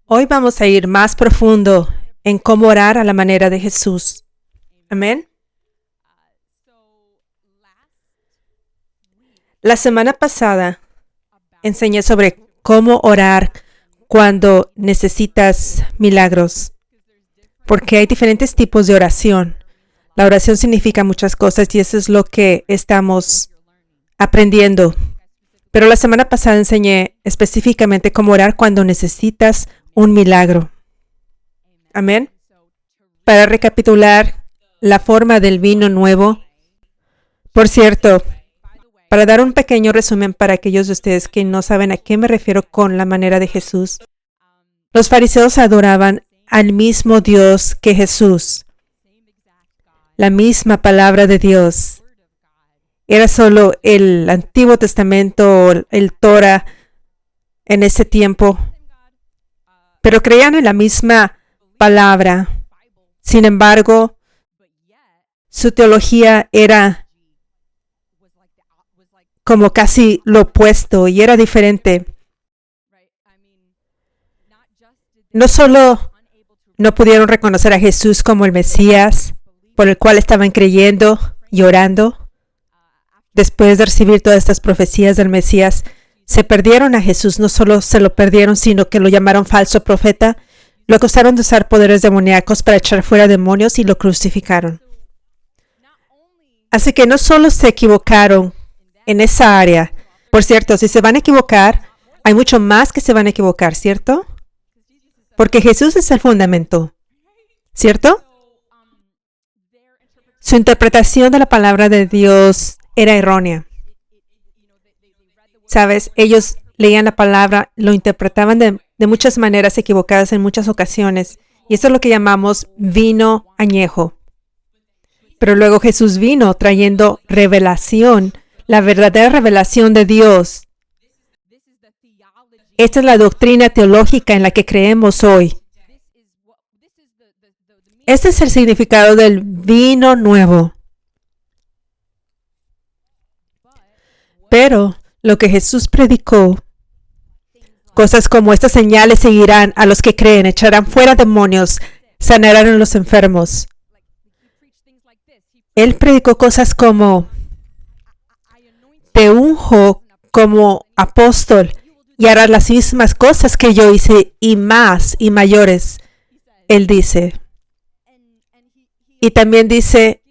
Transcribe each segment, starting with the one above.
Hoy vamos a ir más profundo en cómo orar a la manera de Jesús. Amén. La semana pasada enseñé sobre cómo orar cuando necesitas milagros, porque hay diferentes tipos de oración. La oración significa muchas cosas y eso es lo que estamos aprendiendo. Pero la semana pasada enseñé específicamente cómo orar cuando necesitas un milagro. Amén. Para recapitular la forma del vino nuevo. Por cierto, para dar un pequeño resumen para aquellos de ustedes que no saben a qué me refiero con la manera de Jesús. Los fariseos adoraban al mismo Dios que Jesús. La misma palabra de Dios. Era solo el Antiguo Testamento, el Torah en ese tiempo. Pero creían en la misma palabra. Sin embargo, su teología era como casi lo opuesto y era diferente. No solo no pudieron reconocer a Jesús como el Mesías, por el cual estaban creyendo y orando, después de recibir todas estas profecías del Mesías, se perdieron a Jesús. No solo se lo perdieron, sino que lo llamaron falso profeta. Lo acusaron de usar poderes demoníacos para echar fuera demonios y lo crucificaron. Así que no solo se equivocaron en esa área. Por cierto, si se van a equivocar, hay mucho más que se van a equivocar, ¿cierto? Porque Jesús es el fundamento, ¿cierto? Su interpretación de la palabra de Dios era errónea. ¿Sabes? Ellos leían la palabra, lo interpretaban de muchas maneras equivocadas en muchas ocasiones. Y eso es lo que llamamos vino añejo. Pero luego Jesús vino trayendo revelación, la verdadera revelación de Dios. Esta es la doctrina teológica en la que creemos hoy. Este es el significado del vino nuevo. Pero lo que Jesús predicó, cosas como estas señales seguirán a los que creen, echarán fuera demonios, sanarán a los enfermos. Él predicó cosas como, te unjo como apóstol y harás las mismas cosas que yo hice y más y mayores. Él dice. Y también dice,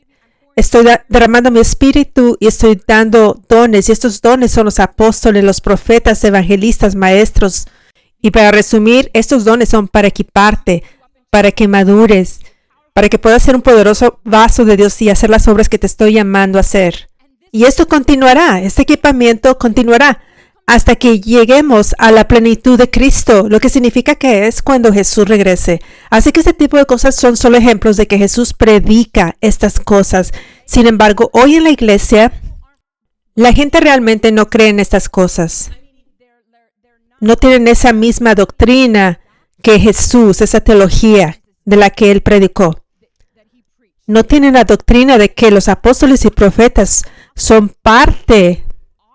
estoy derramando mi espíritu y estoy dando dones. Y estos dones son los apóstoles, los profetas, evangelistas, maestros. Y para resumir, estos dones son para equiparte, para que madures, para que puedas ser un poderoso vaso de Dios y hacer las obras que te estoy llamando a hacer. Y esto continuará, este equipamiento continuará hasta que lleguemos a la plenitud de Cristo, lo que significa que es cuando Jesús regrese. Así que este tipo de cosas son solo ejemplos de que Jesús predica estas cosas. Sin embargo, hoy en la iglesia, la gente realmente no cree en estas cosas. No tienen esa misma doctrina que Jesús, esa teología de la que Él predicó. No tienen la doctrina de que los apóstoles y profetas son parte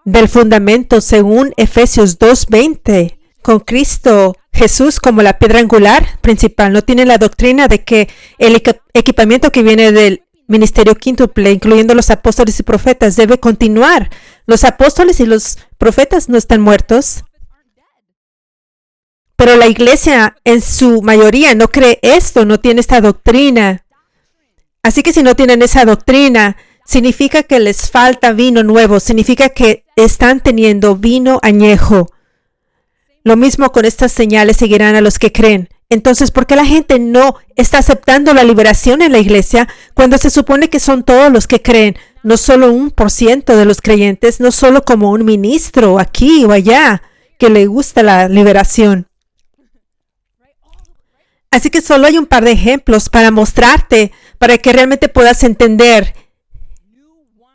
del fundamento según Efesios 2:20, con Cristo Jesús como la piedra angular principal. No tienen la doctrina de que el equipamiento que viene del ministerio quíntuple, incluyendo los apóstoles y profetas, debe continuar. Los apóstoles y los profetas no están muertos, pero la iglesia en su mayoría no cree esto, no tiene esta doctrina. Así que si no tienen esa doctrina, significa que les falta vino nuevo, significa que están teniendo vino añejo. Lo mismo con estas señales seguirán a los que creen. Entonces, ¿por qué la gente no está aceptando la liberación en la iglesia cuando se supone que son todos los que creen? No solo 1% de los creyentes, no solo como un ministro aquí o allá que le gusta la liberación. Así que solo hay un par de ejemplos para mostrarte, para que realmente puedas entender.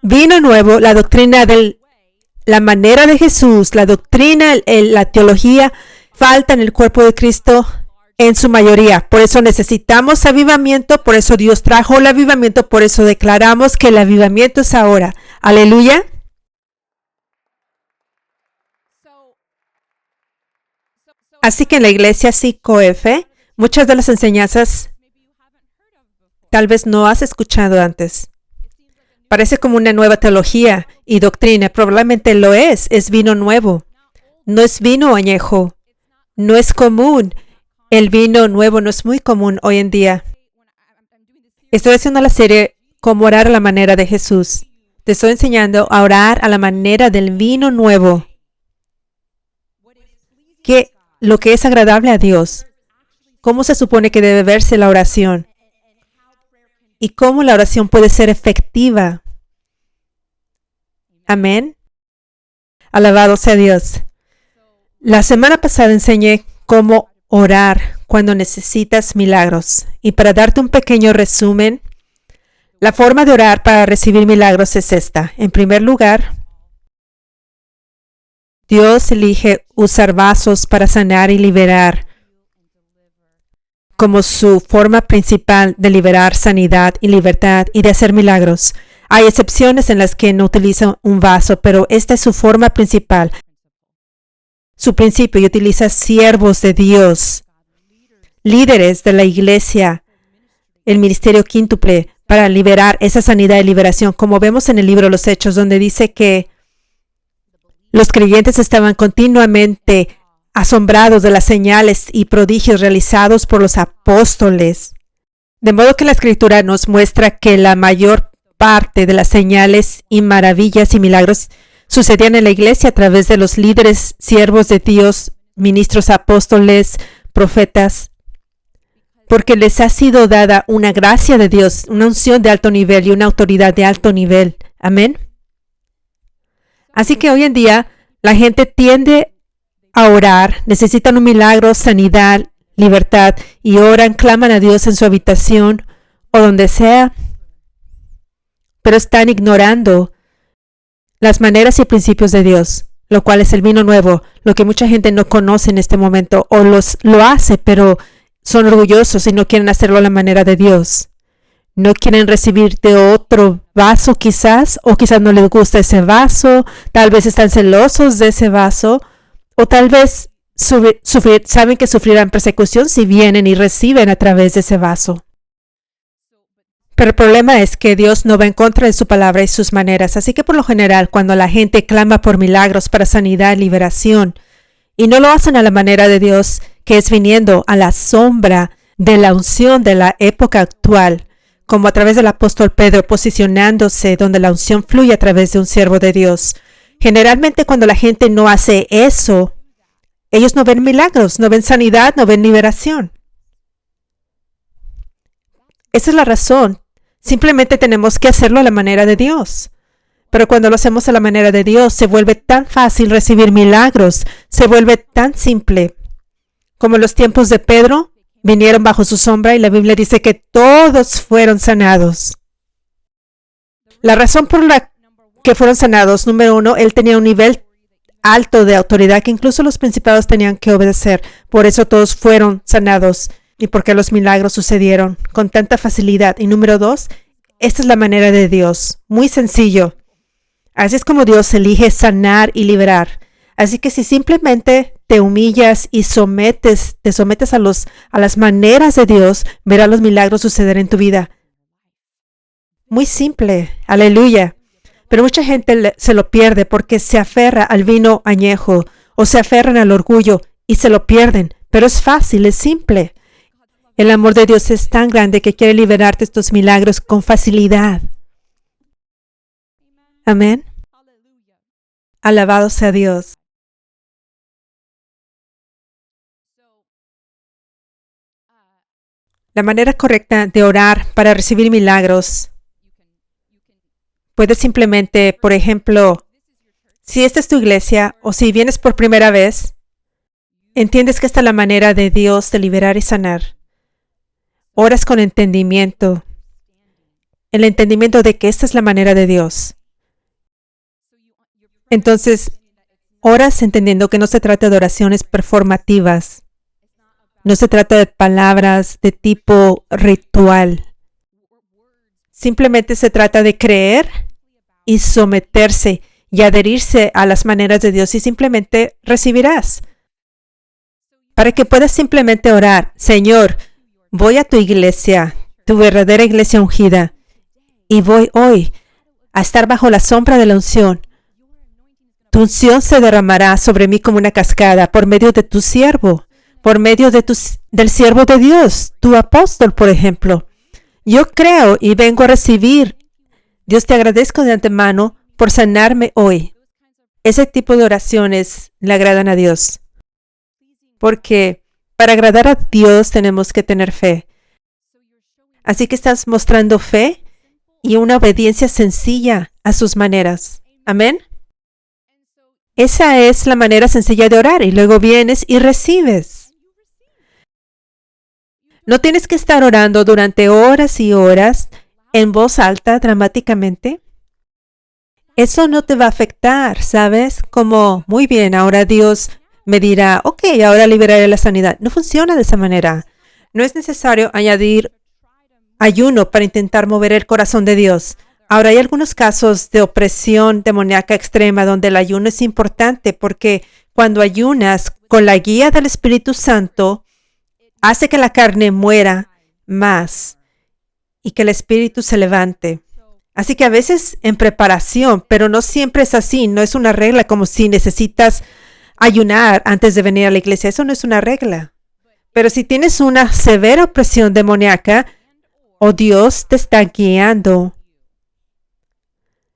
Vino nuevo, la doctrina de la manera de Jesús, la doctrina, la teología, falta en el cuerpo de Cristo en su mayoría. Por eso necesitamos avivamiento, por eso Dios trajo el avivamiento, por eso declaramos que el avivamiento es ahora. Aleluya. Así que en la iglesia 5F, muchas de las enseñanzas tal vez no has escuchado antes. Parece como una nueva teología y doctrina. Probablemente lo es. Es vino nuevo. No es vino añejo. No es común. El vino nuevo no es muy común hoy en día. Estoy haciendo la serie Cómo orar a la manera de Jesús. Te estoy enseñando a orar a la manera del vino nuevo. Lo que es agradable a Dios. Cómo se supone que debe verse la oración. Y cómo la oración puede ser efectiva. Amén. Alabado sea Dios. La semana pasada enseñé cómo orar cuando necesitas milagros. Y para darte un pequeño resumen, la forma de orar para recibir milagros es esta. En primer lugar, Dios elige usar vasos para sanar y liberar como su forma principal de liberar sanidad y libertad y de hacer milagros. Hay excepciones en las que no utiliza un vaso, pero esta es su forma principal. Su principio, y utiliza siervos de Dios, líderes de la iglesia, el ministerio quíntuple, para liberar esa sanidad y liberación, como vemos en el libro Los Hechos, donde dice que los creyentes estaban continuamente asombrados de las señales y prodigios realizados por los apóstoles. De modo que la Escritura nos muestra que la mayor parte de las señales y maravillas y milagros sucedían en la iglesia a través de los líderes, siervos de Dios, ministros, apóstoles, profetas, porque les ha sido dada una gracia de Dios, una unción de alto nivel y una autoridad de alto nivel. Amén. Así que hoy en día la gente tiende a orar, necesitan un milagro, sanidad, libertad, y oran, claman a Dios en su habitación o donde sea, pero están ignorando las maneras y principios de Dios, lo cual es el vino nuevo, lo que mucha gente no conoce en este momento, o lo hace, pero son orgullosos y no quieren hacerlo a la manera de Dios. No quieren recibir de otro vaso quizás, o quizás no les gusta ese vaso, tal vez están celosos de ese vaso, o tal vez saben que sufrirán persecución si vienen y reciben a través de ese vaso. Pero el problema es que Dios no va en contra de su palabra y sus maneras. Así que por lo general, cuando la gente clama por milagros para sanidad y liberación, y no lo hacen a la manera de Dios, que es viniendo a la sombra de la unción de la época actual, como a través del apóstol Pedro posicionándose donde la unción fluye a través de un siervo de Dios. Generalmente cuando la gente no hace eso, ellos no ven milagros, no ven sanidad, no ven liberación. Esa es la razón. Simplemente tenemos que hacerlo a la manera de Dios. Pero cuando lo hacemos a la manera de Dios, se vuelve tan fácil recibir milagros, se vuelve tan simple. Como en los tiempos de Pedro, vinieron bajo su sombra y la Biblia dice que todos fueron sanados. La razón por la que fueron sanados, número uno, él tenía un nivel alto de autoridad que incluso los principados tenían que obedecer. Por eso todos fueron sanados y porque los milagros sucedieron con tanta facilidad. Y número dos, esta es la manera de Dios. Muy sencillo. Así es como Dios elige sanar y liberar. Así que si simplemente te humillas y te sometes a las maneras de Dios, verás los milagros suceder en tu vida. Muy simple. Aleluya. Pero mucha gente se lo pierde porque se aferra al vino añejo o se aferran al orgullo y se lo pierden. Pero es fácil, es simple. El amor de Dios es tan grande que quiere liberarte de estos milagros con facilidad. Amén. Alabado sea Dios. La manera correcta de orar para recibir milagros puedes simplemente, por ejemplo, si esta es tu iglesia o si vienes por primera vez, entiendes que esta es la manera de Dios de liberar y sanar. Oras con entendimiento, el entendimiento de que esta es la manera de Dios. Entonces, oras entendiendo que no se trata de oraciones performativas. No se trata de palabras de tipo ritual. Simplemente se trata de creer y someterse y adherirse a las maneras de Dios y simplemente recibirás. para que puedas simplemente orar. Señor, voy a tu iglesia, tu verdadera iglesia ungida, y voy hoy a estar bajo la sombra de la unción. Tu unción se derramará sobre mí como una cascada por medio de tu siervo, por medio de del siervo de Dios, tu apóstol, por ejemplo. Yo creo y vengo a recibir. Dios, te agradezco de antemano por sanarme hoy. Ese tipo de oraciones le agradan a Dios. Porque para agradar a Dios tenemos que tener fe. Así que estás mostrando fe y una obediencia sencilla a sus maneras. Amén. Esa es la manera sencilla de orar y luego vienes y recibes. No tienes que estar orando durante horas y horas en voz alta dramáticamente. Eso no te va a afectar, ¿sabes? Como, muy bien, ahora Dios me dirá, ok, ahora liberaré la sanidad. No funciona de esa manera. No es necesario añadir ayuno para intentar mover el corazón de Dios. Ahora, hay algunos casos de opresión demoníaca extrema donde el ayuno es importante porque cuando ayunas con la guía del Espíritu Santo, hace que la carne muera más y que el Espíritu se levante. Así que a veces en preparación, pero no siempre es así. No es una regla como si necesitas ayunar antes de venir a la iglesia. Eso no es una regla. Pero si tienes una severa opresión demoníaca, o Dios te está guiando,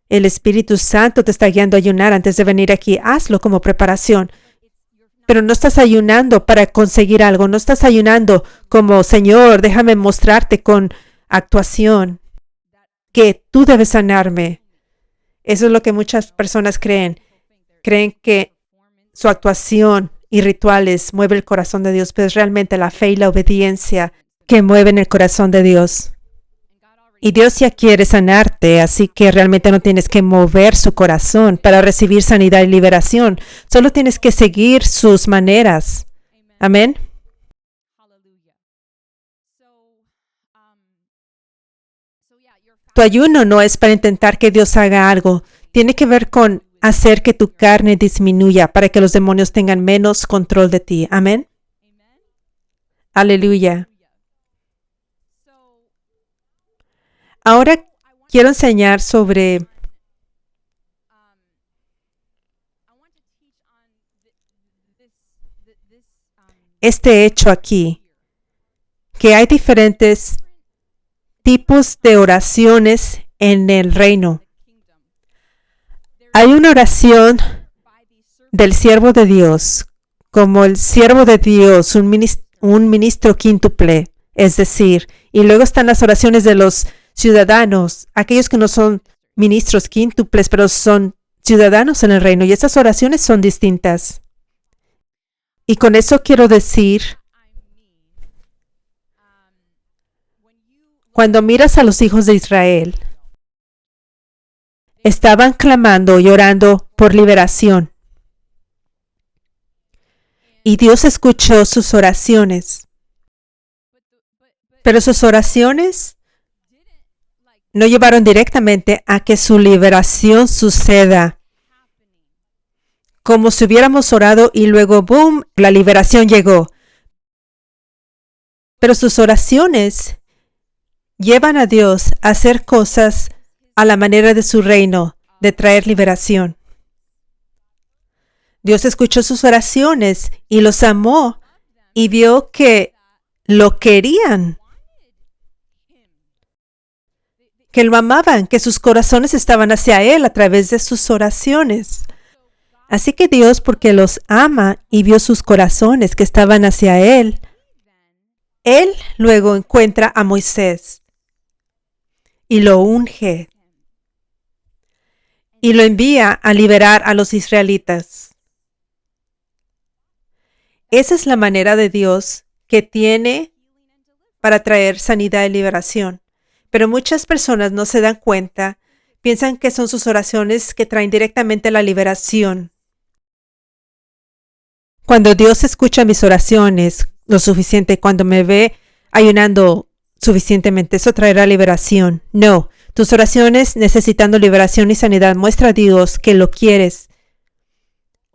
el Espíritu Santo te está guiando a ayunar antes de venir aquí, hazlo como preparación. Pero no estás ayunando para conseguir algo. No estás ayunando como, Señor, déjame mostrarte con actuación que tú debes sanarme. Eso es lo que muchas personas creen. Creen que su actuación y rituales mueve el corazón de Dios, pero es realmente la fe y la obediencia que mueven el corazón de Dios. Y Dios ya quiere sanarte, así que realmente no tienes que mover su corazón para recibir sanidad y liberación. Solo tienes que seguir sus maneras. Amén. Tu ayuno no es para intentar que Dios haga algo. Tiene que ver con hacer que tu carne disminuya para que los demonios tengan menos control de ti. Amén. Aleluya. Ahora quiero enseñar sobre este hecho aquí, que hay diferentes tipos de oraciones en el reino. Hay una oración del siervo de Dios, como el siervo de Dios, un ministro quíntuple, es decir, y luego están las oraciones de los ciudadanos, aquellos que no son ministros quíntuples, pero son ciudadanos en el reino, y estas oraciones son distintas. Y con eso quiero decir, cuando miras a los hijos de Israel, estaban clamando y orando por liberación. Y Dios escuchó sus oraciones. Pero sus oraciones no llevaron directamente a que su liberación suceda. Como si hubiéramos orado y luego, ¡boom!, la liberación llegó. Pero sus oraciones llevan a Dios a hacer cosas a la manera de su reino, de traer liberación. Dios escuchó sus oraciones y los amó y vio que lo querían, que lo amaban, que sus corazones estaban hacia Él a través de sus oraciones. Así que Dios, porque los ama y vio sus corazones que estaban hacia Él, Él luego encuentra a Moisés y lo unge y lo envía a liberar a los israelitas. Esa es la manera de Dios que tiene para traer sanidad y liberación. Pero muchas personas no se dan cuenta, piensan que son sus oraciones que traen directamente la liberación. Cuando Dios escucha mis oraciones lo suficiente, cuando me ve ayunando suficientemente, eso traerá liberación. No, tus oraciones necesitando liberación y sanidad, muestra a Dios que lo quieres.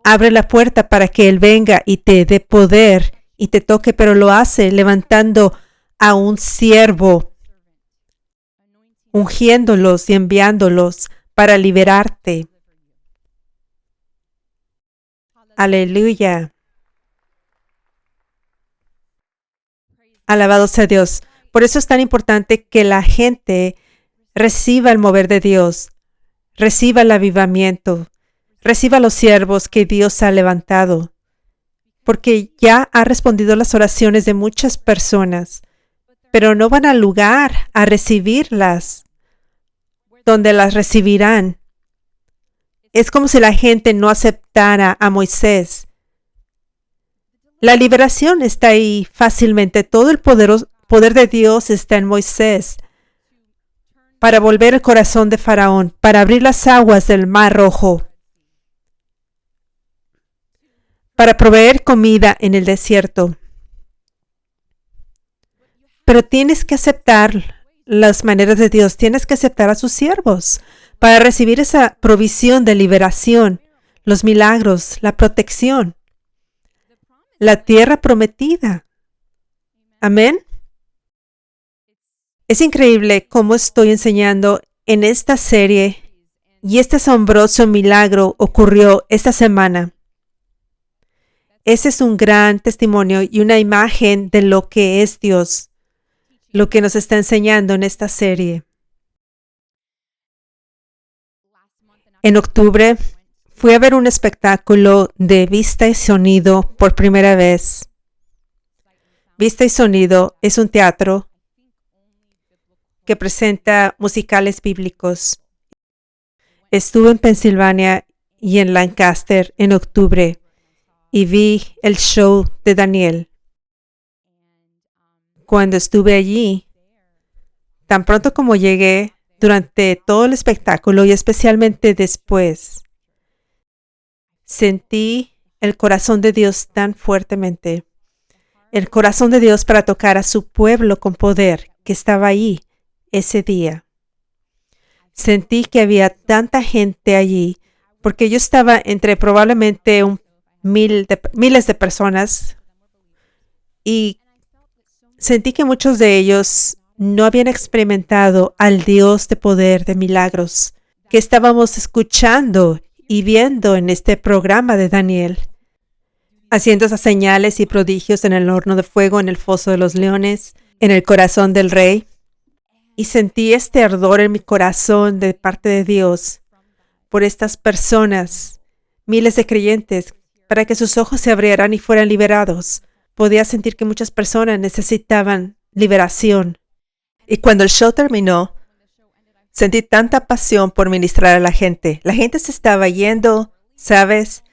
Abre la puerta para que Él venga y te dé poder y te toque, pero lo hace levantando a un siervo, ungiéndolos y enviándolos para liberarte. Aleluya. Alabado sea Dios. Por eso es tan importante que la gente reciba el mover de Dios, reciba el avivamiento, reciba los siervos que Dios ha levantado, porque ya ha respondido las oraciones de muchas personas, pero no van al lugar a recibirlas, donde las recibirán. Es como si la gente no aceptara a Moisés. La liberación está ahí fácilmente. Todo el poder de Dios está en Moisés para volver el corazón de Faraón, para abrir las aguas del Mar Rojo, para proveer comida en el desierto. Pero tienes que aceptar las maneras de Dios, tienes que aceptar a sus siervos para recibir esa provisión de liberación, los milagros, la protección, la tierra prometida. Amén. Es increíble cómo estoy enseñando en esta serie y este asombroso milagro ocurrió esta semana. Ese es un gran testimonio y una imagen de lo que es Dios, lo que nos está enseñando en esta serie. En octubre fui a ver un espectáculo de Vista y Sonido por primera vez. Vista y Sonido es un teatro que presenta musicales bíblicos. Estuve en Pensilvania y en Lancaster en octubre y vi el show de Daniel. Cuando estuve allí, tan pronto como llegué, durante todo el espectáculo y especialmente después, sentí el corazón de Dios tan fuertemente. El corazón de Dios para tocar a su pueblo con poder que estaba ahí ese día. Sentí que había tanta gente allí porque yo estaba entre probablemente miles de personas y sentí que muchos de ellos no habían experimentado al Dios de poder, de milagros, que estábamos escuchando y viendo en este programa de Daniel, haciendo esas señales y prodigios en el horno de fuego, en el foso de los leones, en el corazón del rey. Y sentí este ardor en mi corazón de parte de Dios por estas personas, miles de creyentes, para que sus ojos se abrieran y fueran liberados. Podía sentir que muchas personas necesitaban liberación. Y cuando el show terminó, sentí tanta pasión por ministrar a la gente. La gente se estaba yendo, ¿sabes?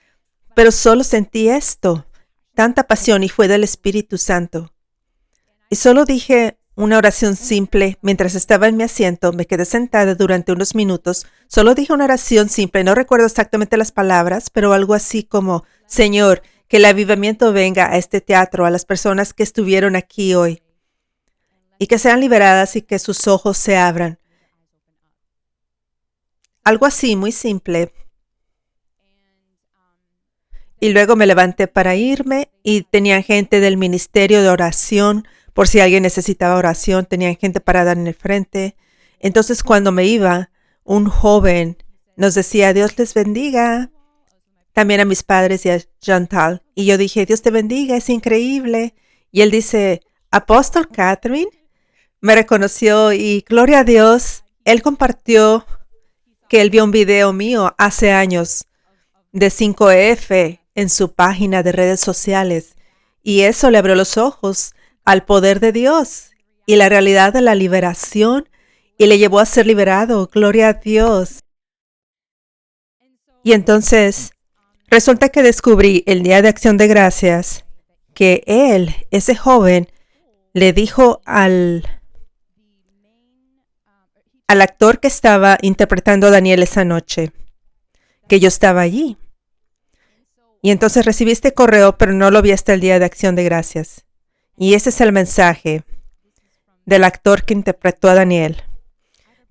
Pero solo sentí esto, tanta pasión, y fue del Espíritu Santo. Y solo dije una oración simple mientras estaba en mi asiento. Me quedé sentada durante unos minutos. Solo dije una oración simple. No recuerdo exactamente las palabras, pero algo así como: Señor, que el avivamiento venga a este teatro, a las personas que estuvieron aquí hoy, y que sean liberadas y que sus ojos se abran. Algo así, muy simple. Y luego me levanté para irme y tenían gente del ministerio de oración, por si alguien necesitaba oración, tenían gente parada en el frente. Entonces cuando me iba, un joven nos decía: Dios les bendiga. También a mis padres y a Chantal. Y yo dije: Dios te bendiga, es increíble. Y él dice: Apóstol Catherine. Me reconoció y gloria a Dios. Él compartió que él vio un video mío hace años de 5F en su página de redes sociales. Y eso le abrió los ojos al poder de Dios y la realidad de la liberación y le llevó a ser liberado. Gloria a Dios. Y entonces resulta que descubrí el Día de Acción de Gracias que él, ese joven, le dijo al actor que estaba interpretando a Daniel esa noche que yo estaba allí. Y entonces recibí este correo, pero no lo vi hasta el Día de Acción de Gracias. Y ese es el mensaje del actor que interpretó a Daniel.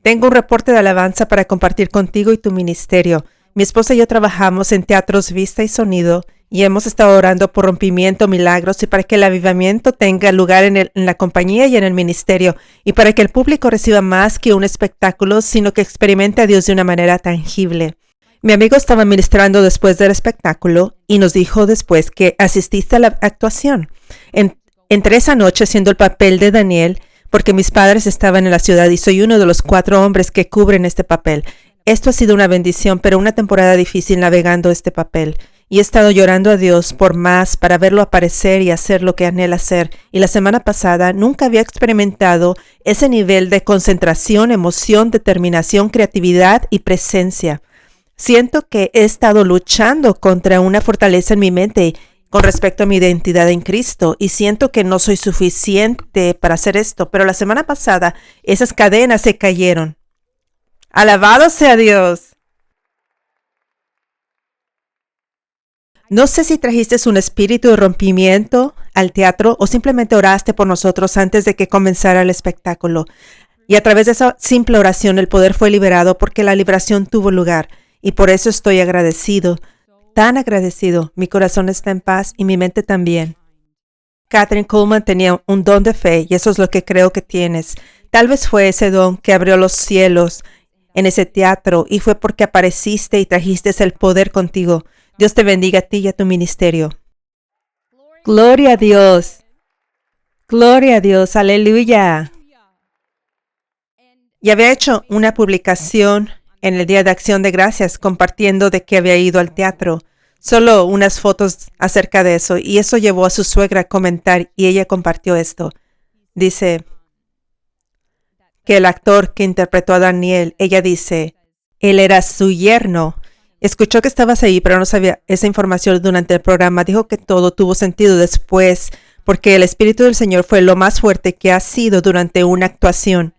Tengo un reporte de alabanza para compartir contigo y tu ministerio. Mi esposa y yo trabajamos en teatros Vista y Sonido Y hemos estado orando por rompimiento, milagros y para que el avivamiento tenga lugar en la compañía y en el ministerio. Y para que el público reciba más que un espectáculo, sino que experimente a Dios de una manera tangible. Mi amigo estaba ministrando después del espectáculo y nos dijo después que asististe a la actuación. Entré esa noche haciendo el papel de Daniel porque mis padres estaban en la ciudad y soy uno de los 4 hombres que cubren este papel. Esto ha sido una bendición, pero una temporada difícil navegando este papel. Y he estado llorando a Dios por más para verlo aparecer y hacer lo que anhela hacer. Y la semana pasada nunca había experimentado ese nivel de concentración, emoción, determinación, creatividad y presencia. Siento que he estado luchando contra una fortaleza en mi mente con respecto a mi identidad en Cristo y siento que no soy suficiente para hacer esto. Pero la semana pasada esas cadenas se cayeron. ¡Alabado sea Dios! No sé si trajiste un espíritu de rompimiento al teatro o simplemente oraste por nosotros antes de que comenzara el espectáculo. Y a través de esa simple oración el poder fue liberado porque la liberación tuvo lugar. Y por eso estoy agradecido, tan agradecido. Mi corazón está en paz y mi mente también. Kathryn Kuhlman tenía un don de fe y eso es lo que creo que tienes. Tal vez fue ese don que abrió los cielos en ese teatro y fue porque apareciste y trajiste el poder contigo. Dios te bendiga a ti y a tu ministerio. Gloria a Dios. Gloria a Dios. Aleluya. Y había hecho una publicación en el Día de Acción de Gracias compartiendo de que había ido al teatro. Solo unas fotos acerca de eso. Y eso llevó a su suegra a comentar y ella compartió esto. Dice que el actor que interpretó a Daniel, ella dice, él era su yerno. Escuchó que estabas ahí, pero no sabía esa información durante el programa. Dijo que todo tuvo sentido después, porque el Espíritu del Señor fue lo más fuerte que ha sido durante una actuación.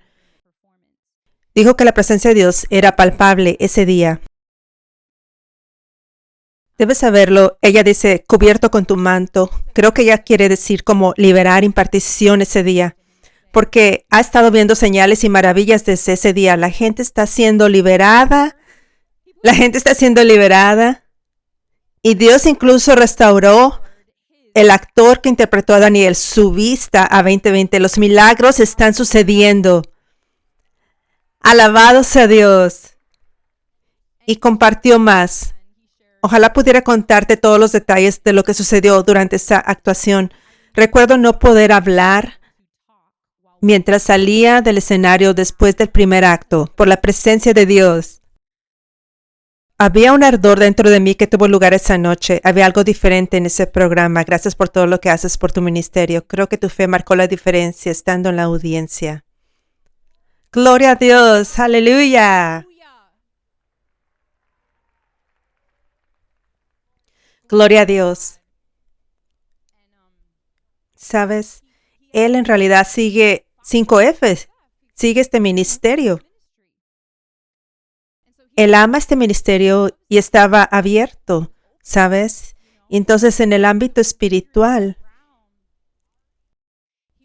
Dijo que la presencia de Dios era palpable ese día. Debes saberlo. Ella dice, cubierto con tu manto. Creo que ella quiere decir como liberar impartición ese día, porque ha estado viendo señales y maravillas desde ese día. La gente está siendo liberada. La gente está siendo liberada y Dios incluso restauró el actor que interpretó a Daniel, su vista a 2020. Los milagros están sucediendo. Alabado sea Dios. Y compartió más. Ojalá pudiera contarte todos los detalles de lo que sucedió durante esa actuación. Recuerdo no poder hablar mientras salía del escenario después del primer acto por la presencia de Dios. Había un ardor dentro de mí que tuvo lugar esa noche. Había algo diferente en ese programa. Gracias por todo lo que haces por tu ministerio. Creo que tu fe marcó la diferencia estando en la audiencia. Gloria a Dios. Aleluya. Gloria a Dios. ¿Sabes? Él en realidad sigue 5F. Sigue este ministerio. Él ama este ministerio y estaba abierto, ¿sabes? Entonces, en el ámbito espiritual,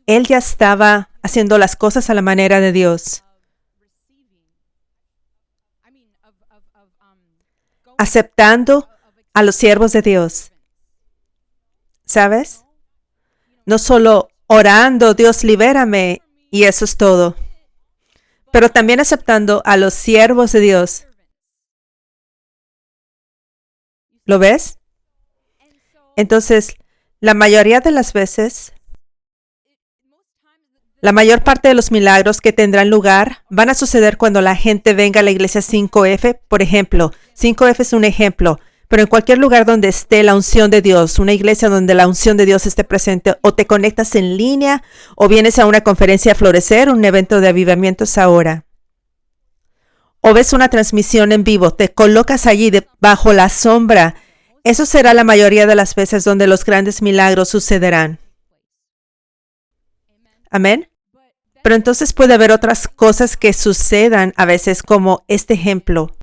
él ya estaba haciendo las cosas a la manera de Dios. Aceptando a los siervos de Dios. ¿Sabes? No solo orando, Dios libérame, y eso es todo. Pero también aceptando a los siervos de Dios. ¿Lo ves? Entonces, la mayoría de las veces, la mayor parte de los milagros que tendrán lugar van a suceder cuando la gente venga a la iglesia 5F. Por ejemplo, 5F es un ejemplo, pero en cualquier lugar donde esté la unción de Dios, una iglesia donde la unción de Dios esté presente, o te conectas en línea, o vienes a una conferencia a florecer, un evento de avivamientos ahora. O ves una transmisión en vivo, te colocas allí bajo la sombra. Eso será la mayoría de las veces donde los grandes milagros sucederán. Amén. Pero entonces puede haber otras cosas que sucedan a veces, como este ejemplo.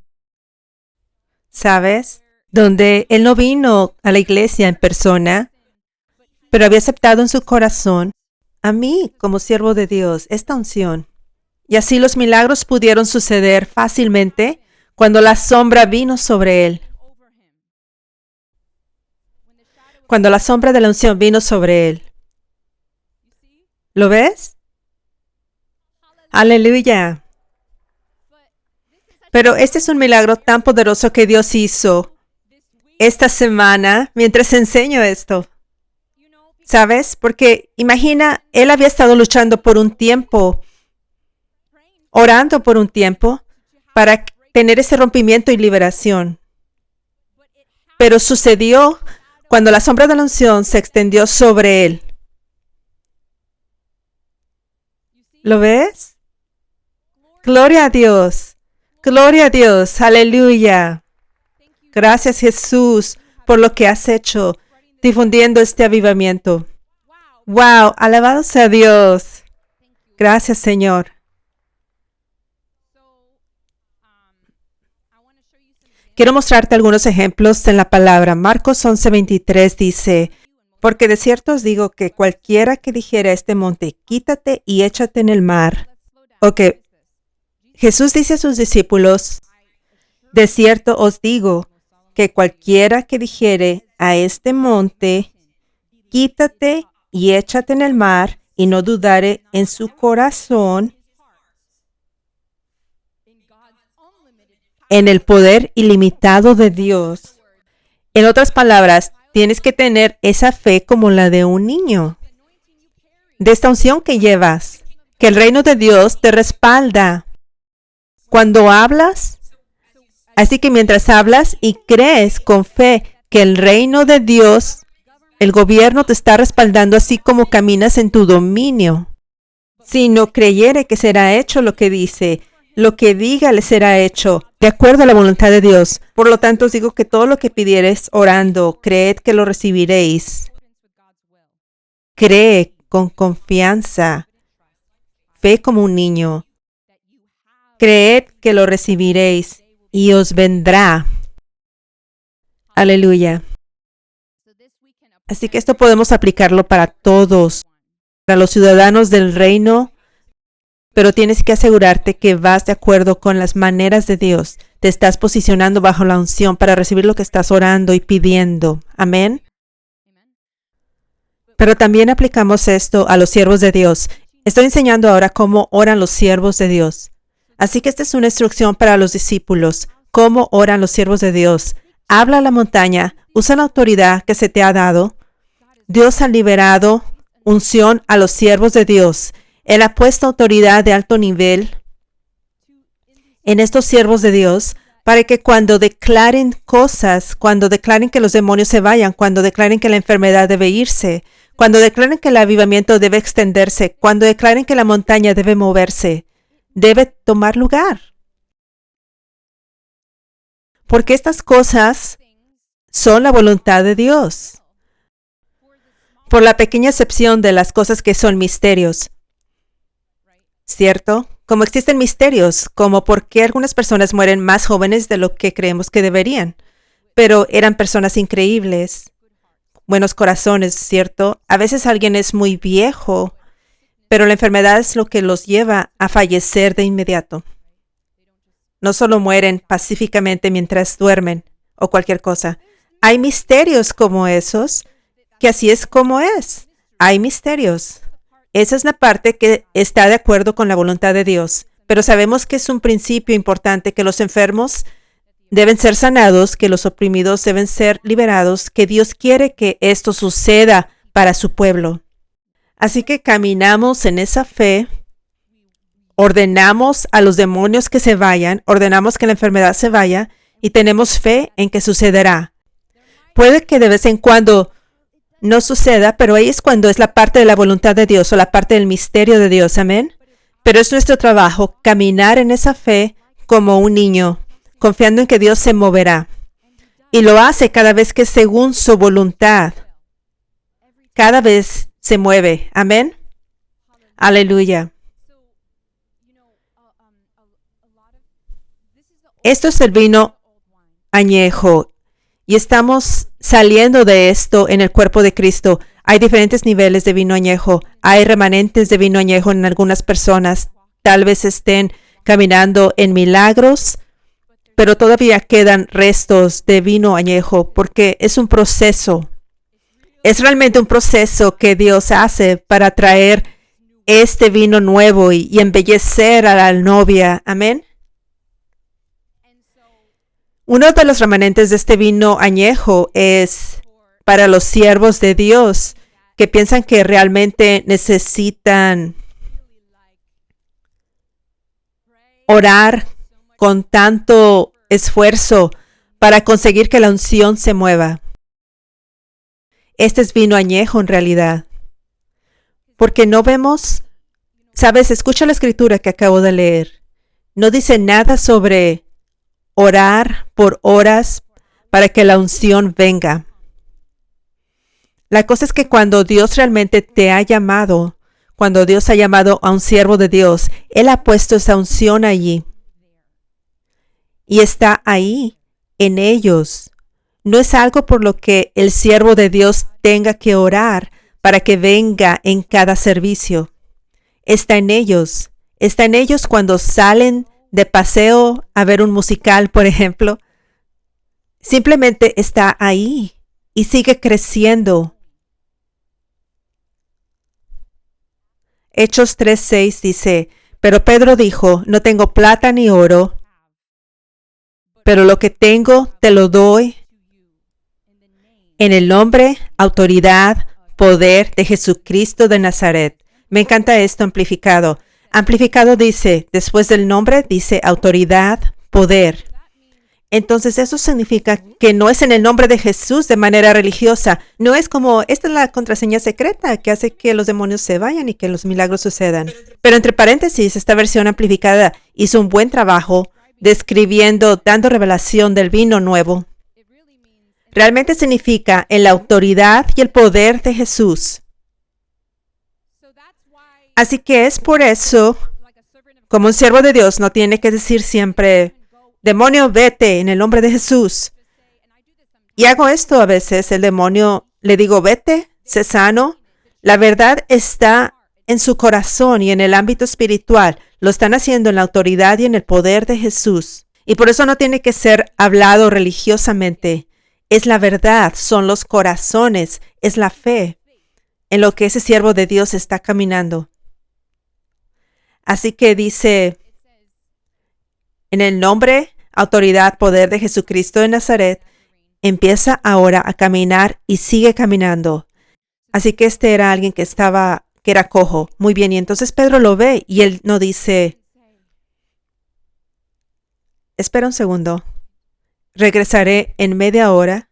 ¿Sabes? Donde él no vino a la iglesia en persona, pero había aceptado en su corazón a mí como siervo de Dios, esta unción. Y así los milagros pudieron suceder fácilmente cuando la sombra vino sobre él. cuando la sombra de la unción vino sobre él. ¿Lo ves? Aleluya. Pero este es un milagro tan poderoso que Dios hizo esta semana mientras enseño esto. ¿Sabes? Porque imagina, él había estado luchando por un tiempo, orando por un tiempo para tener ese rompimiento y liberación. Pero sucedió cuando la sombra de la unción se extendió sobre él. ¿Lo ves? Gloria a Dios. Gloria a Dios. Aleluya. Gracias, Jesús, por lo que has hecho, difundiendo este avivamiento. Wow, alabado sea Dios. Gracias, Señor. Quiero mostrarte algunos ejemplos en la palabra. Marcos 11:23 dice, porque de cierto os digo que cualquiera que dijere a este monte, quítate y échate en el mar. Ok, Jesús dice a sus discípulos, de cierto os digo que cualquiera que dijere a este monte, quítate y échate en el mar, y no dudare en su corazón, en el poder ilimitado de Dios. En otras palabras, tienes que tener esa fe como la de un niño. De esta unción que llevas, que el reino de Dios te respalda. Cuando hablas, así que mientras hablas y crees con fe que el reino de Dios, el gobierno te está respaldando así como caminas en tu dominio. Si no creyere que será hecho lo que dice, lo que diga le será hecho, de acuerdo a la voluntad de Dios. Por lo tanto, os digo que todo lo que pidiereis orando, creed que lo recibiréis. Cree con confianza, fe como un niño. Creed que lo recibiréis y os vendrá. Aleluya. Así que esto podemos aplicarlo para todos, para los ciudadanos del reino, pero tienes que asegurarte que vas de acuerdo con las maneras de Dios. Te estás posicionando bajo la unción para recibir lo que estás orando y pidiendo. Amén. Pero también aplicamos esto a los siervos de Dios. Estoy enseñando ahora cómo oran los siervos de Dios. Así que esta es una instrucción para los discípulos. ¿Cómo oran los siervos de Dios? Habla a la montaña, usa la autoridad que se te ha dado. Dios ha liberado unción a los siervos de Dios. Él ha puesto autoridad de alto nivel en estos siervos de Dios para que cuando declaren cosas, cuando declaren que los demonios se vayan, cuando declaren que la enfermedad debe irse, cuando declaren que el avivamiento debe extenderse, cuando declaren que la montaña debe moverse, debe tomar lugar. Porque estas cosas son la voluntad de Dios. Por la pequeña excepción de las cosas que son misterios. ¿Cierto? Como existen misterios, como por qué algunas personas mueren más jóvenes de lo que creemos que deberían. Pero eran personas increíbles, buenos corazones, ¿cierto? A veces alguien es muy viejo, pero la enfermedad es lo que los lleva a fallecer de inmediato. No solo mueren pacíficamente mientras duermen o cualquier cosa. Hay misterios como esos, que así es como es. Hay misterios. Esa es la parte que está de acuerdo con la voluntad de Dios. Pero sabemos que es un principio importante que los enfermos deben ser sanados, que los oprimidos deben ser liberados, que Dios quiere que esto suceda para su pueblo. Así que caminamos en esa fe, ordenamos a los demonios que se vayan, ordenamos que la enfermedad se vaya y tenemos fe en que sucederá. Puede que de vez en cuando no suceda, pero ahí es cuando es la parte de la voluntad de Dios o la parte del misterio de Dios. Amén. Pero es nuestro trabajo caminar en esa fe como un niño, confiando en que Dios se moverá. Y lo hace cada vez que según su voluntad. Cada vez se mueve. Amén. Aleluya. Esto es el vino añejo. Y estamos saliendo de esto en el cuerpo de Cristo. Hay diferentes niveles de vino añejo. Hay remanentes de vino añejo en algunas personas. Tal vez estén caminando en milagros, pero todavía quedan restos de vino añejo porque es un proceso. Es realmente un proceso que Dios hace para traer este vino nuevo y embellecer a la novia. Amén. Uno de los remanentes de este vino añejo es para los siervos de Dios que piensan que realmente necesitan orar con tanto esfuerzo para conseguir que la unción se mueva. Este es vino añejo en realidad. Porque no vemos, sabes, escucha la escritura que acabo de leer. No dice nada sobre orar por horas para que la unción venga. La cosa es que cuando Dios realmente te ha llamado, cuando Dios ha llamado a un siervo de Dios, Él ha puesto esa unción allí. Y está ahí, en ellos. No es algo por lo que el siervo de Dios tenga que orar para que venga en cada servicio. Está en ellos. Está en ellos cuando salen de paseo a ver un musical, por ejemplo. Simplemente está ahí y sigue creciendo. Hechos 3:6 dice, pero Pedro dijo, no tengo plata ni oro, pero lo que tengo te lo doy en el nombre, autoridad, poder de Jesucristo de Nazaret. Me encanta esto amplificado. Amplificado dice, después del nombre, dice autoridad, poder. Entonces eso significa que no es en el nombre de Jesús de manera religiosa. No es como, esta es la contraseña secreta que hace que los demonios se vayan y que los milagros sucedan. Pero entre paréntesis, esta versión amplificada hizo un buen trabajo describiendo, dando revelación del vino nuevo. Realmente significa en la autoridad y el poder de Jesús. Así que es por eso, como un siervo de Dios no tiene que decir siempre, demonio, vete en el nombre de Jesús. Y hago esto a veces, el demonio le digo, vete, sé sano. La verdad está en su corazón y en el ámbito espiritual. Lo están haciendo en la autoridad y en el poder de Jesús. Y por eso no tiene que ser hablado religiosamente. Es la verdad, son los corazones, es la fe en lo que ese siervo de Dios está caminando. Así que dice, en el nombre, autoridad, poder de Jesucristo de Nazaret, empieza ahora a caminar y sigue caminando. Así que este era alguien que era cojo. Muy bien, y entonces Pedro lo ve y él no dice, espera un segundo, regresaré en media hora.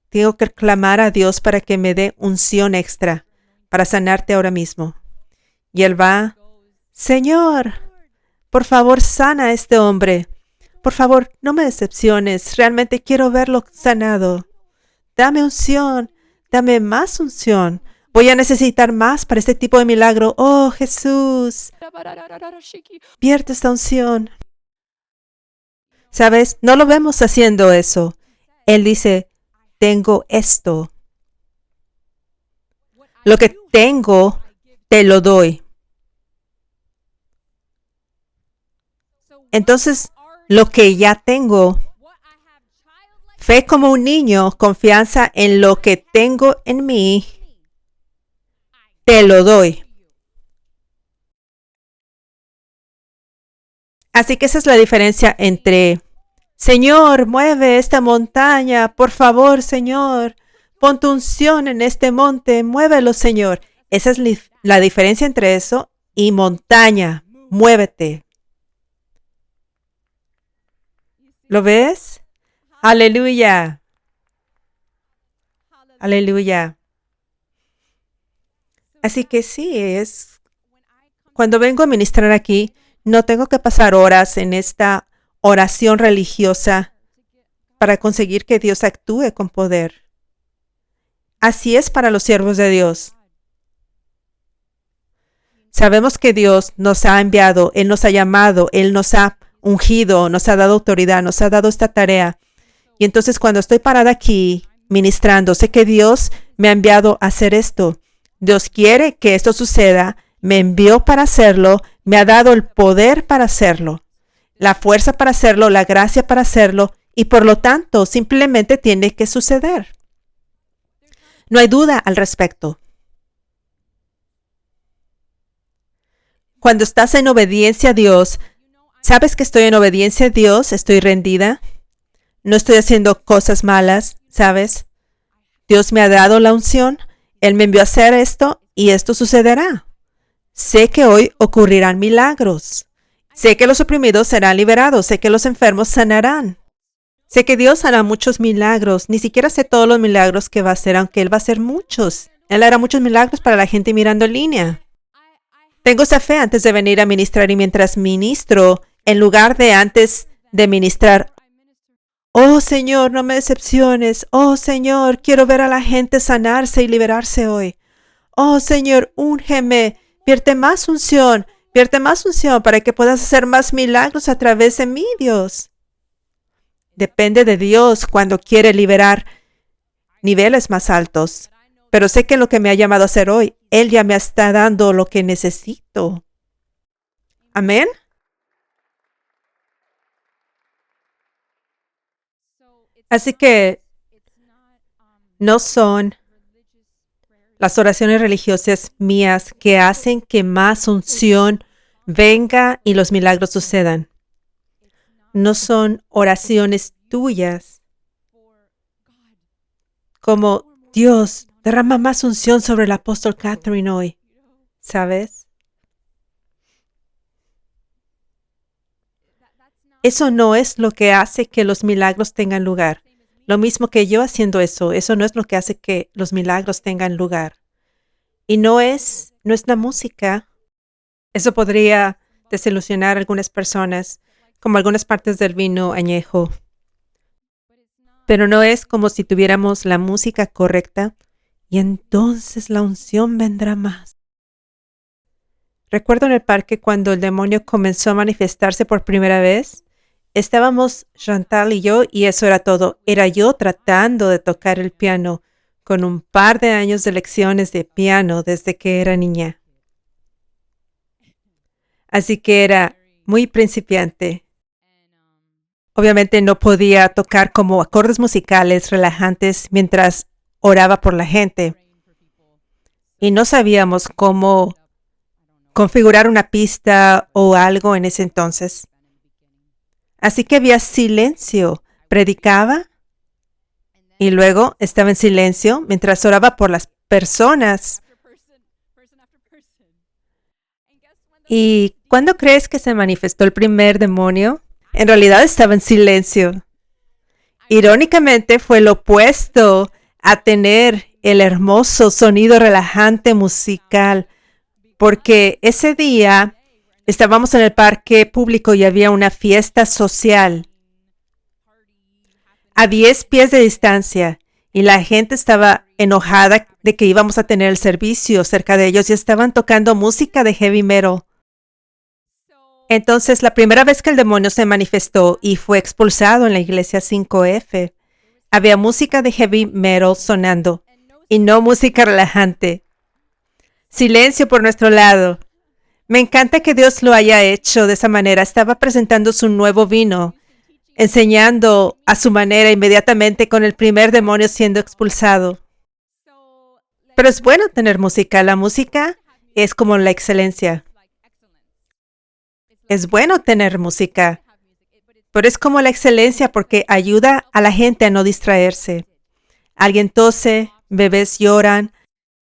Tengo que clamar a Dios para que me dé unción extra para sanarte ahora mismo. Y él va, Señor, por favor, sana a este hombre. Por favor, no me decepciones. Realmente quiero verlo sanado. Dame unción. Dame más unción. Voy a necesitar más para este tipo de milagro. Oh, Jesús. Vierte esta unción. ¿Sabes? No lo vemos haciendo eso. Él dice, tengo esto. Lo que tengo, te lo doy. Entonces, lo que ya tengo, fe como un niño, confianza en lo que tengo en mí, te lo doy. Así que esa es la diferencia entre, Señor, mueve esta montaña, por favor, Señor, pon tu unción en este monte, muévelo, Señor. Esa es la diferencia entre eso y montaña, muévete. ¿Lo ves? Aleluya. Aleluya. Así que sí, cuando vengo a ministrar aquí, no tengo que pasar horas en esta oración religiosa para conseguir que Dios actúe con poder. Así es para los siervos de Dios. Sabemos que Dios nos ha enviado, Él nos ha llamado, Él nos ha ungido, nos ha dado autoridad, nos ha dado esta tarea. Y entonces cuando estoy parada aquí ministrando, sé que Dios me ha enviado a hacer esto. Dios quiere que esto suceda, me envió para hacerlo, me ha dado el poder para hacerlo, la fuerza para hacerlo, la gracia para hacerlo, y por lo tanto simplemente tiene que suceder. No hay duda al respecto. Cuando estás en obediencia a Dios, ¿sabes que estoy en obediencia a Dios? Estoy rendida. No estoy haciendo cosas malas, ¿sabes? Dios me ha dado la unción. Él me envió a hacer esto y esto sucederá. Sé que hoy ocurrirán milagros. Sé que los oprimidos serán liberados. Sé que los enfermos sanarán. Sé que Dios hará muchos milagros. Ni siquiera sé todos los milagros que va a hacer, aunque Él va a hacer muchos. Él hará muchos milagros para la gente mirando en línea. Tengo esa fe antes de venir a ministrar y mientras ministro, en lugar de antes de ministrar, oh Señor, no me decepciones. Oh Señor, quiero ver a la gente sanarse y liberarse hoy. Oh Señor, úngeme, vierte más unción para que puedas hacer más milagros a través de mí, Dios. Depende de Dios cuando quiere liberar niveles más altos. Pero sé que lo que me ha llamado a hacer hoy, Él ya me está dando lo que necesito. Amén. Así que no son las oraciones religiosas mías que hacen que más unción venga y los milagros sucedan. No son oraciones tuyas como Dios, derrama más unción sobre el apóstol Catherine hoy, ¿sabes? Eso no es lo que hace que los milagros tengan lugar. Lo mismo que yo haciendo eso no es lo que hace que los milagros tengan lugar. Y no es la música. Eso podría desilusionar a algunas personas, como algunas partes del vino añejo. Pero no es como si tuviéramos la música correcta y entonces la unción vendrá más. Recuerdo en el parque cuando el demonio comenzó a manifestarse por primera vez. Estábamos Chantal y yo y eso era todo. Era yo tratando de tocar el piano con un par de años de lecciones de piano desde que era niña. Así que era muy principiante. Obviamente no podía tocar como acordes musicales relajantes mientras oraba por la gente. Y no sabíamos cómo configurar una pista o algo en ese entonces. Así que había silencio. Predicaba y luego estaba en silencio mientras oraba por las personas. ¿Y cuándo crees que se manifestó el primer demonio? En realidad estaba en silencio. Irónicamente fue lo opuesto a tener el hermoso sonido relajante musical, porque ese día estábamos en el parque público y había una fiesta social a 10 pies de distancia y la gente estaba enojada de que íbamos a tener el servicio cerca de ellos y estaban tocando música de heavy metal. Entonces, la primera vez que el demonio se manifestó y fue expulsado en la iglesia 5F, había música de heavy metal sonando y no música relajante. Silencio por nuestro lado. Me encanta que Dios lo haya hecho de esa manera. Estaba presentando su nuevo vino, enseñando a su manera inmediatamente con el primer demonio siendo expulsado. Pero es bueno tener música. La música es como la excelencia. Es bueno tener música, pero es como la excelencia porque ayuda a la gente a no distraerse. Alguien tose, bebés lloran,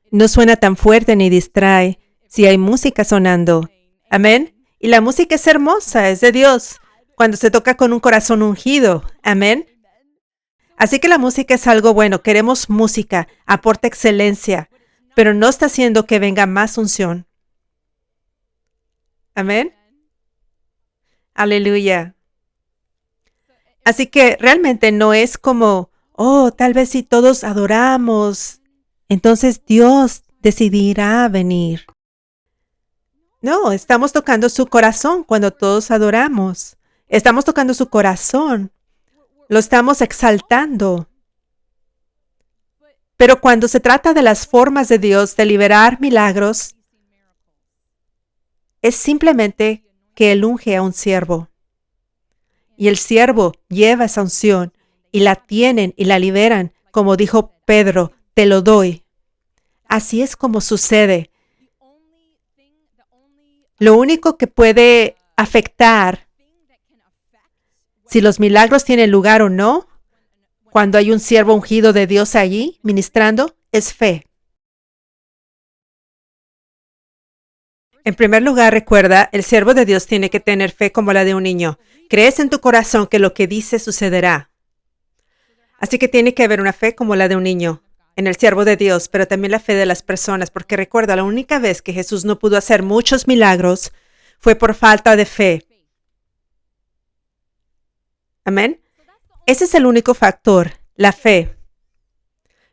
no suena tan fuerte ni distrae si hay música sonando. Amén. Y la música es hermosa, es de Dios, cuando se toca con un corazón ungido. Amén. Así que la música es algo bueno. Queremos música, aporta excelencia, pero no está haciendo que venga más unción. Amén. Aleluya. Así que realmente no es como, oh, tal vez si todos adoramos, entonces Dios decidirá venir. No, estamos tocando su corazón cuando todos adoramos. Estamos tocando su corazón. Lo estamos exaltando. Pero cuando se trata de las formas de Dios de liberar milagros, es simplemente que Él unge a un siervo. Y el siervo lleva esa unción y la tienen y la liberan, como dijo Pedro, te lo doy. Así es como sucede. Lo único que puede afectar si los milagros tienen lugar o no, cuando hay un siervo ungido de Dios allí ministrando, es fe. En primer lugar, recuerda, el siervo de Dios tiene que tener fe como la de un niño. Crees en tu corazón que lo que dice sucederá. Así que tiene que haber una fe como la de un niño en el siervo de Dios, pero también la fe de las personas, porque recuerda, la única vez que Jesús no pudo hacer muchos milagros fue por falta de fe. Amén. Ese es el único factor, la fe.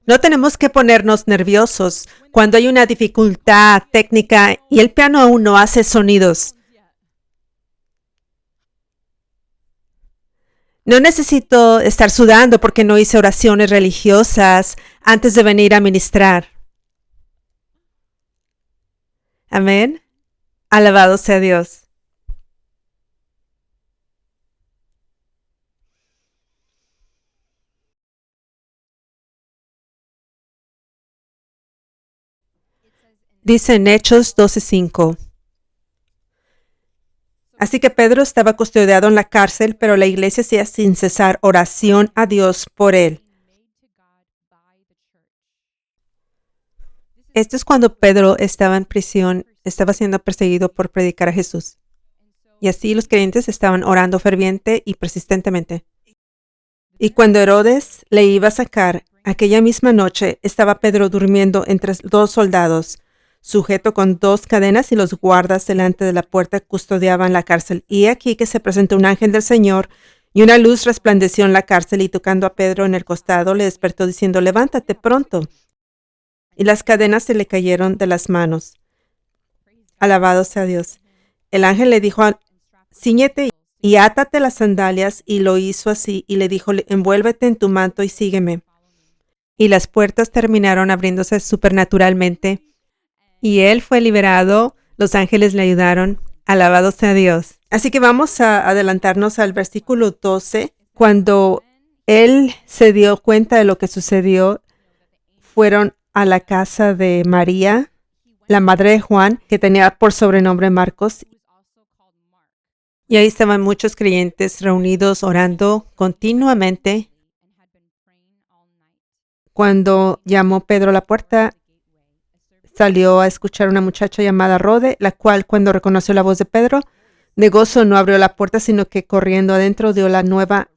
No tenemos que ponernos nerviosos cuando hay una dificultad técnica y el piano aún no hace sonidos. No necesito estar sudando porque no hice oraciones religiosas antes de venir a ministrar. Amén. Alabado sea Dios. Dice en Hechos 12:5. Así que Pedro estaba custodiado en la cárcel, pero la iglesia hacía sin cesar oración a Dios por él. Esto es cuando Pedro estaba en prisión, estaba siendo perseguido por predicar a Jesús. Y así los creyentes estaban orando ferviente y persistentemente. Y cuando Herodes le iba a sacar, aquella misma noche estaba Pedro durmiendo entre dos soldados, sujeto con dos cadenas, y los guardas delante de la puerta custodiaban la cárcel. Y aquí que se presentó un ángel del Señor, y una luz resplandeció en la cárcel, y tocando a Pedro en el costado, le despertó diciendo, levántate pronto. Y las cadenas se le cayeron de las manos. Alabado sea Dios. El ángel le dijo, cíñete y átate las sandalias, y lo hizo así, y le dijo, envuélvete en tu manto y sígueme. Y las puertas terminaron abriéndose supernaturalmente, y él fue liberado, los ángeles le ayudaron. Alabado sea Dios. Así que vamos a adelantarnos al versículo 12. Cuando él se dio cuenta de lo que sucedió, fueron a la casa de María, la madre de Juan, que tenía por sobrenombre Marcos. Y ahí estaban muchos creyentes reunidos orando continuamente. Cuando llamó Pedro a la puerta, salió a escuchar una muchacha llamada Rode, la cual, cuando reconoció la voz de Pedro, de gozo no abrió la puerta, sino que corriendo adentro dio la nueva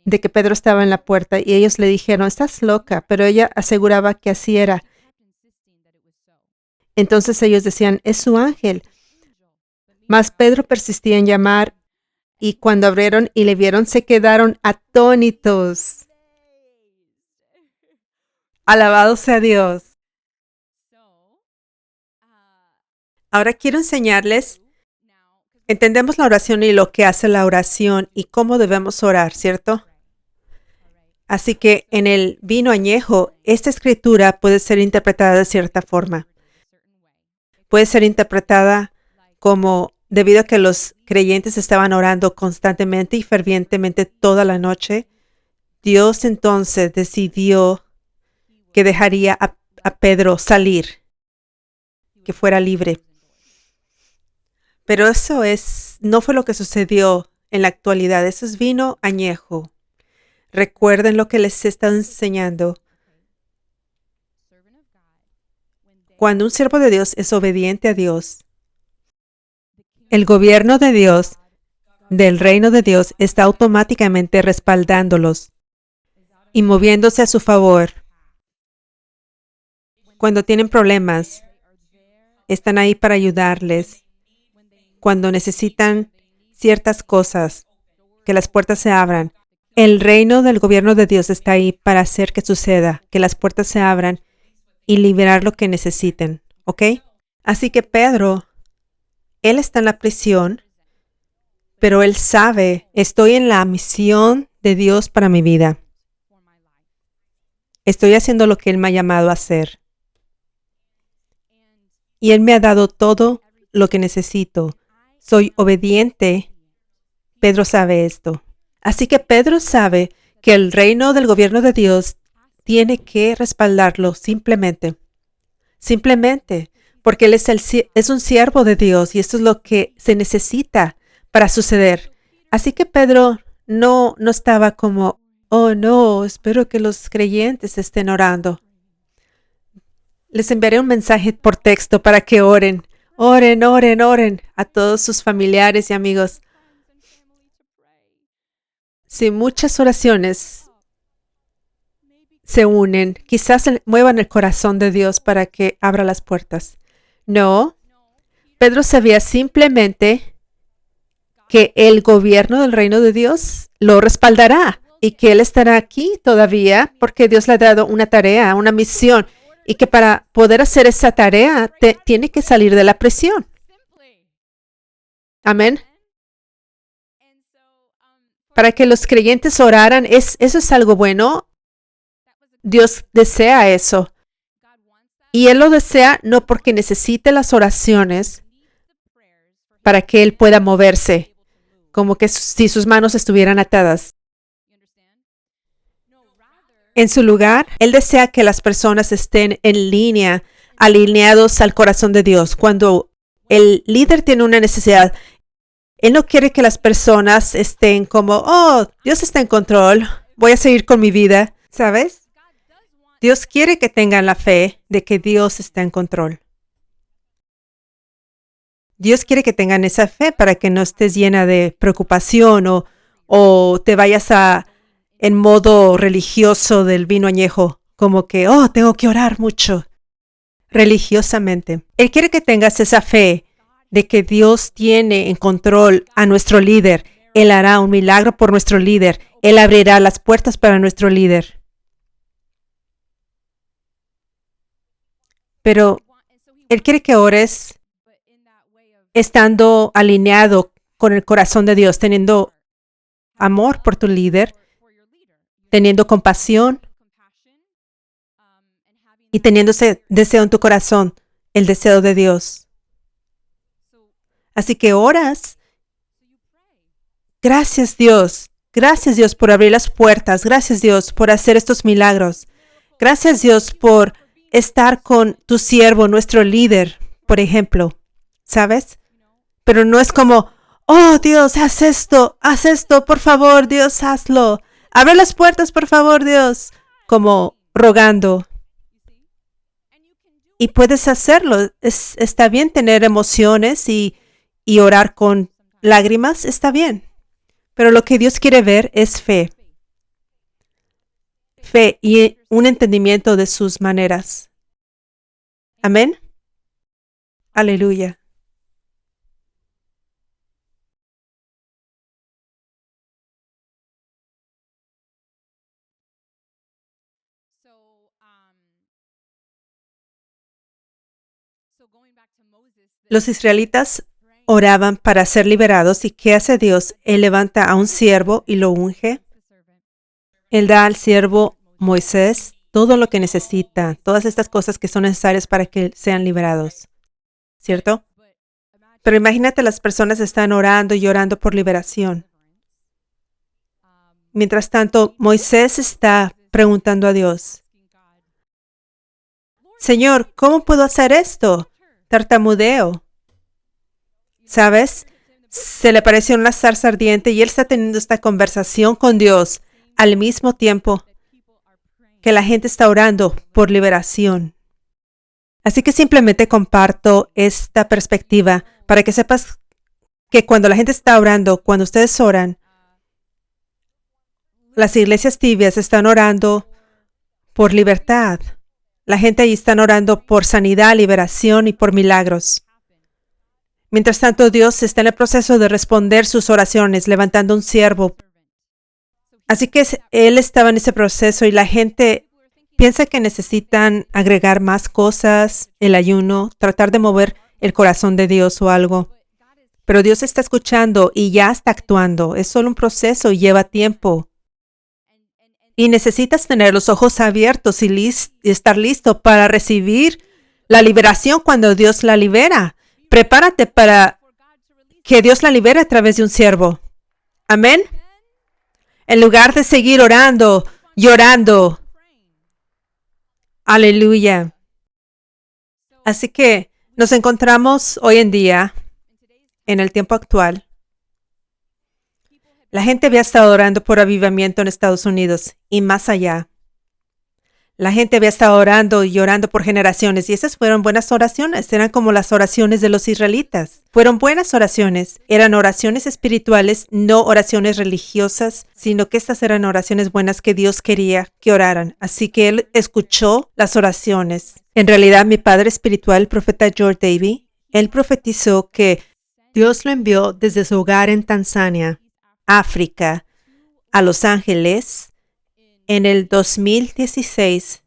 de que Pedro estaba en la puerta. Y ellos le dijeron, estás loca, pero ella aseguraba que así era. Entonces ellos decían, es su ángel. Mas Pedro persistía en llamar, y cuando abrieron y le vieron, se quedaron atónitos. Alabado sea Dios. Ahora quiero enseñarles, entendemos la oración y lo que hace la oración y cómo debemos orar, ¿cierto? Así que en el vino añejo, esta escritura puede ser interpretada de cierta forma. Puede ser interpretada como, debido a que los creyentes estaban orando constantemente y fervientemente toda la noche, Dios entonces decidió que dejaría a Pedro salir, que fuera libre. Pero eso no fue lo que sucedió en la actualidad. Eso es vino añejo. Recuerden lo que les he estado enseñando. Cuando un siervo de Dios es obediente a Dios, el gobierno de Dios, del reino de Dios, está automáticamente respaldándolos y moviéndose a su favor. Cuando tienen problemas, están ahí para ayudarles. Cuando necesitan ciertas cosas, que las puertas se abran. El reino del gobierno de Dios está ahí para hacer que suceda, que las puertas se abran y liberar lo que necesiten, ¿ok? Así que Pedro, él está en la prisión, pero él sabe, estoy en la misión de Dios para mi vida. Estoy haciendo lo que Él me ha llamado a hacer. Y Él me ha dado todo lo que necesito. Soy obediente. Pedro sabe esto. Así que Pedro sabe que el reino del gobierno de Dios tiene que respaldarlo simplemente. Simplemente, porque él es un siervo de Dios y esto es lo que se necesita para suceder. Así que Pedro no estaba como, oh no, espero que los creyentes estén orando. Les enviaré un mensaje por texto para que oren. Oren, oren, oren a todos sus familiares y amigos. Si muchas oraciones se unen, quizás muevan el corazón de Dios para que abra las puertas. No, Pedro sabía simplemente que el gobierno del reino de Dios lo respaldará y que él estará aquí todavía porque Dios le ha dado una tarea, una misión y que para poder hacer esa tarea tiene que salir de la prisión. Amén. Para que los creyentes oraran, eso es algo bueno. Dios desea eso. Y Él lo desea no porque necesite las oraciones para que Él pueda moverse, como que si sus manos estuvieran atadas. En su lugar, Él desea que las personas estén en línea, alineados al corazón de Dios. Cuando el líder tiene una necesidad, Él no quiere que las personas estén como, oh, Dios está en control, voy a seguir con mi vida, ¿sabes? Dios quiere que tengan la fe de que Dios está en control. Dios quiere que tengan esa fe para que no estés llena de preocupación o te vayas en modo religioso del vino añejo, como que, oh, tengo que orar mucho, religiosamente. Él quiere que tengas esa fe de que Dios tiene en control a nuestro líder. Él hará un milagro por nuestro líder. Él abrirá las puertas para nuestro líder. Pero Él quiere que ores estando alineado con el corazón de Dios, teniendo amor por tu líder, teniendo compasión y teniendo ese deseo en tu corazón, el deseo de Dios. Así que oras. Gracias Dios por abrir las puertas. Gracias Dios por hacer estos milagros. Gracias Dios por estar con tu siervo, nuestro líder, por ejemplo. ¿Sabes? Pero no es como, oh Dios, haz esto, por favor, Dios, hazlo. Abre las puertas, por favor, Dios. Como rogando. Y puedes hacerlo. Está bien tener emociones y orar con lágrimas, está bien. Pero lo que Dios quiere ver es fe. Fe y un entendimiento de sus maneras. Amén. Aleluya. Los israelitas oraban para ser liberados. ¿Y qué hace Dios? Él levanta a un siervo y lo unge. Él da al siervo Moisés todo lo que necesita, todas estas cosas que son necesarias para que sean liberados. ¿Cierto? Pero imagínate, las personas están orando y orando por liberación. Mientras tanto, Moisés está preguntando a Dios, Señor, ¿cómo puedo hacer esto? Tartamudeo. ¿Sabes? Se le apareció una zarza ardiente y él está teniendo esta conversación con Dios al mismo tiempo que la gente está orando por liberación. Así que simplemente comparto esta perspectiva para que sepas que cuando la gente está orando, cuando ustedes oran, las iglesias tibias están orando por libertad. La gente ahí está orando por sanidad, liberación y por milagros. Mientras tanto, Dios está en el proceso de responder sus oraciones, levantando un siervo. Así que Él estaba en ese proceso y la gente piensa que necesitan agregar más cosas, el ayuno, tratar de mover el corazón de Dios o algo. Pero Dios está escuchando y ya está actuando. Es solo un proceso y lleva tiempo. Y necesitas tener los ojos abiertos y estar listo para recibir la liberación cuando Dios la libera. Prepárate para que Dios la libere a través de un siervo. Amén. En lugar de seguir orando, llorando, Aleluya. Así que nos encontramos hoy en día, en el tiempo actual. La gente había estado orando por avivamiento en Estados Unidos y más allá. La gente había estado orando y orando por generaciones y esas fueron buenas oraciones. Eran como las oraciones de los israelitas. Fueron buenas oraciones. Eran oraciones espirituales, no oraciones religiosas, sino que estas eran oraciones buenas que Dios quería que oraran. Así que Él escuchó las oraciones. En realidad, mi padre espiritual, el profeta George Davey, él profetizó que Dios lo envió desde su hogar en Tanzania, África, a Los Ángeles, en el 2016.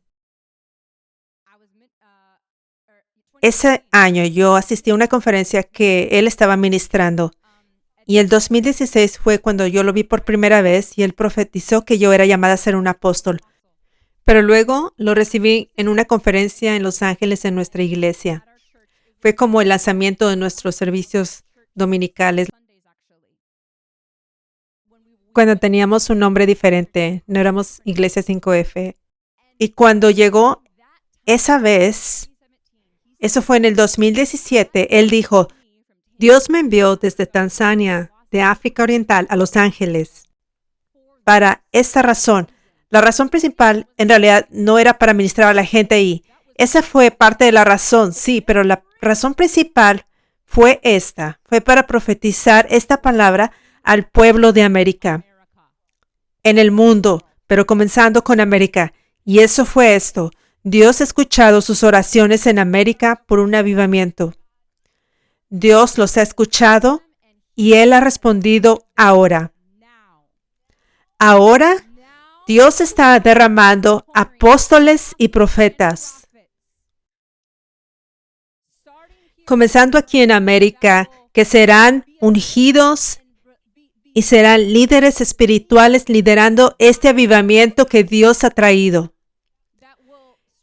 Ese año yo asistí a una conferencia que él estaba ministrando y el 2016 fue cuando yo lo vi por primera vez y él profetizó que yo era llamada a ser un apóstol. Pero luego lo recibí en una conferencia en Los Ángeles en nuestra iglesia. Fue como el lanzamiento de nuestros servicios dominicales. Cuando teníamos un nombre diferente, no éramos Iglesia 5F. Y cuando llegó esa vez, eso fue en el 2017, él dijo, Dios me envió desde Tanzania, de África Oriental, a Los Ángeles. Para esta razón, la razón principal en realidad no era para ministrar a la gente ahí. Esa fue parte de la razón, sí, pero la razón principal fue esta. Fue para profetizar esta palabra al pueblo de América. En el mundo, pero comenzando con América. Y eso fue esto. Dios ha escuchado sus oraciones en América por un avivamiento. Dios los ha escuchado y Él ha respondido ahora. Ahora, Dios está derramando apóstoles y profetas. Comenzando aquí en América, que serán ungidos y serán líderes espirituales liderando este avivamiento que Dios ha traído,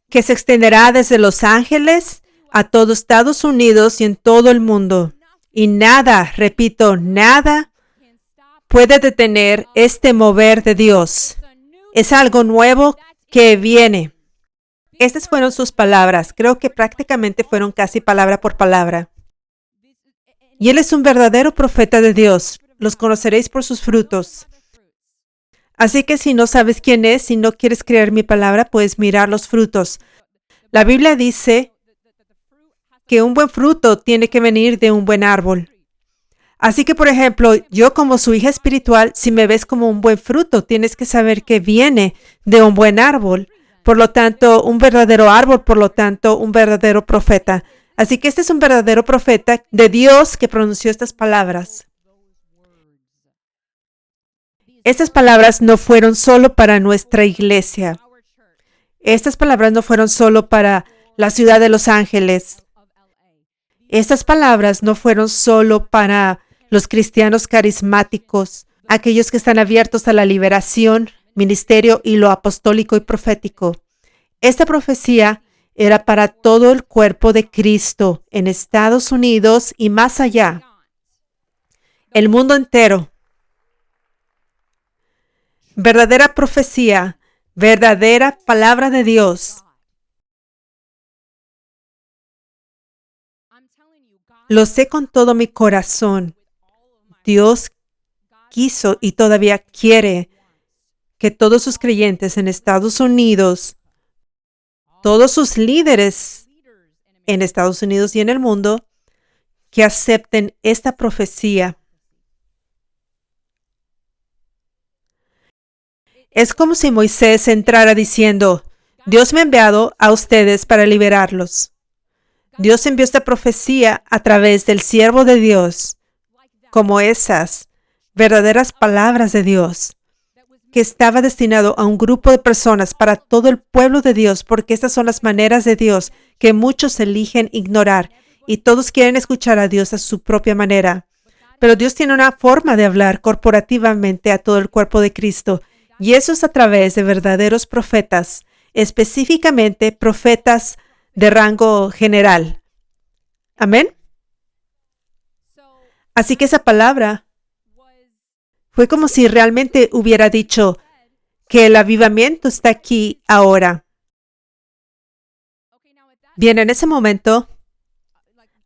que se extenderá desde Los Ángeles a todo Estados Unidos y en todo el mundo. Y nada, repito, nada puede detener este mover de Dios. Es algo nuevo que viene. Estas fueron sus palabras. Creo que prácticamente fueron casi palabra por palabra. Y Él es un verdadero profeta de Dios. Los conoceréis por sus frutos. Así que si no sabes quién es, si no quieres creer mi palabra, puedes mirar los frutos. La Biblia dice que un buen fruto tiene que venir de un buen árbol. Así que, por ejemplo, yo como su hija espiritual, si me ves como un buen fruto, tienes que saber que viene de un buen árbol. Por lo tanto, un verdadero árbol, por lo tanto, un verdadero profeta. Así que este es un verdadero profeta de Dios que pronunció estas palabras. Estas palabras no fueron solo para nuestra iglesia. Estas palabras no fueron solo para la ciudad de Los Ángeles. Estas palabras no fueron solo para los cristianos carismáticos, aquellos que están abiertos a la liberación, ministerio y lo apostólico y profético. Esta profecía era para todo el cuerpo de Cristo en Estados Unidos y más allá. El mundo entero. Verdadera profecía, verdadera palabra de Dios. Lo sé con todo mi corazón. Dios quiso y todavía quiere que todos sus creyentes en Estados Unidos, todos sus líderes en Estados Unidos y en el mundo, que acepten esta profecía. Es como si Moisés entrara diciendo, Dios me ha enviado a ustedes para liberarlos. Dios envió esta profecía a través del siervo de Dios, como esas verdaderas palabras de Dios, que estaba destinado a un grupo de personas para todo el pueblo de Dios, porque estas son las maneras de Dios que muchos eligen ignorar y todos quieren escuchar a Dios a su propia manera. Pero Dios tiene una forma de hablar corporativamente a todo el cuerpo de Cristo. Y eso es a través de verdaderos profetas, específicamente profetas de rango general. Amén. Así que esa palabra fue como si realmente hubiera dicho que el avivamiento está aquí ahora. Bien, en ese momento,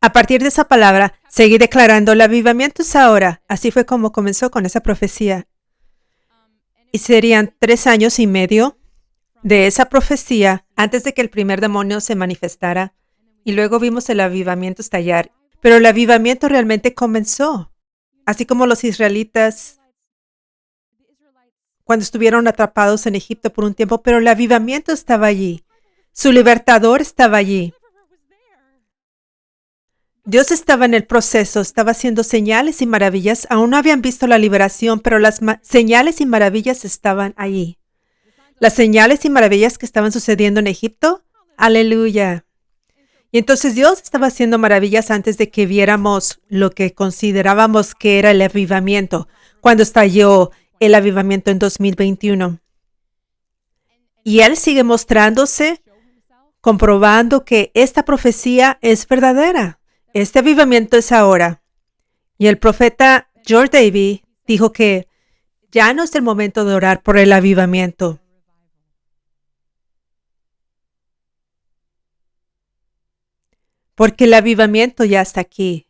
a partir de esa palabra, seguí declarando, el avivamiento es ahora. Así fue como comenzó con esa profecía. Y serían 3 años y medio de esa profecía antes de que el primer demonio se manifestara. Y luego vimos el avivamiento estallar. Pero el avivamiento realmente comenzó. Así como los israelitas cuando estuvieron atrapados en Egipto por un tiempo, pero el avivamiento estaba allí. Su libertador estaba allí. Dios estaba en el proceso, estaba haciendo señales y maravillas. Aún no habían visto la liberación, pero las señales y maravillas estaban allí. Las señales y maravillas que estaban sucediendo en Egipto. Aleluya. Y entonces Dios estaba haciendo maravillas antes de que viéramos lo que considerábamos que era el avivamiento, cuando estalló el avivamiento en 2021. Y Él sigue mostrándose, comprobando que esta profecía es verdadera. Este avivamiento es ahora. Y el profeta George Davey dijo que ya no es el momento de orar por el avivamiento. Porque el avivamiento ya está aquí.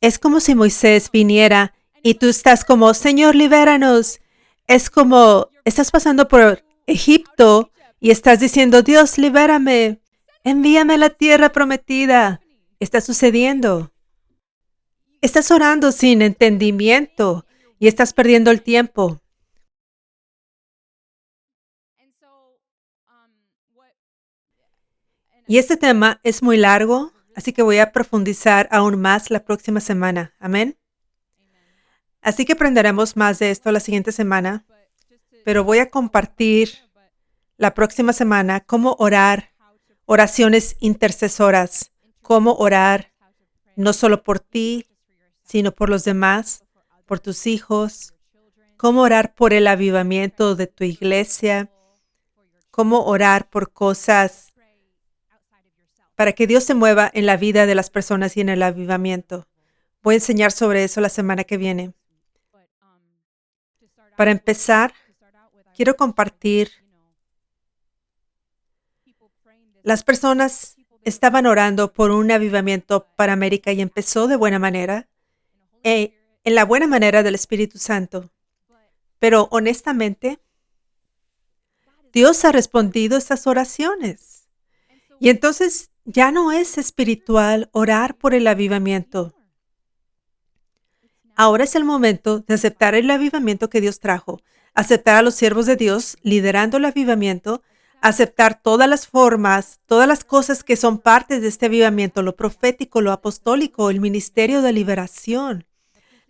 Es como si Moisés viniera y tú estás como, Señor, libéranos. Es como, estás pasando por Egipto y estás diciendo, Dios, libérame. Envíame a la tierra prometida. Está sucediendo. Estás orando sin entendimiento y estás perdiendo el tiempo. Y este tema es muy largo, así que voy a profundizar aún más la próxima semana. Amén. Así que aprenderemos más de esto la siguiente semana, pero voy a compartir la próxima semana cómo orar, oraciones intercesoras, cómo orar no solo por ti, sino por los demás, por tus hijos, cómo orar por el avivamiento de tu iglesia, cómo orar por cosas para que Dios se mueva en la vida de las personas y en el avivamiento. Voy a enseñar sobre eso la semana que viene. Para empezar, quiero compartir. Las personas estaban orando por un avivamiento para América y empezó de buena manera, en la buena manera del Espíritu Santo. Pero honestamente, Dios ha respondido estas oraciones. Y entonces ya no es espiritual orar por el avivamiento. Ahora es el momento de aceptar el avivamiento que Dios trajo, aceptar a los siervos de Dios liderando el avivamiento, aceptar todas las formas, todas las cosas que son parte de este avivamiento, lo profético, lo apostólico, el ministerio de liberación,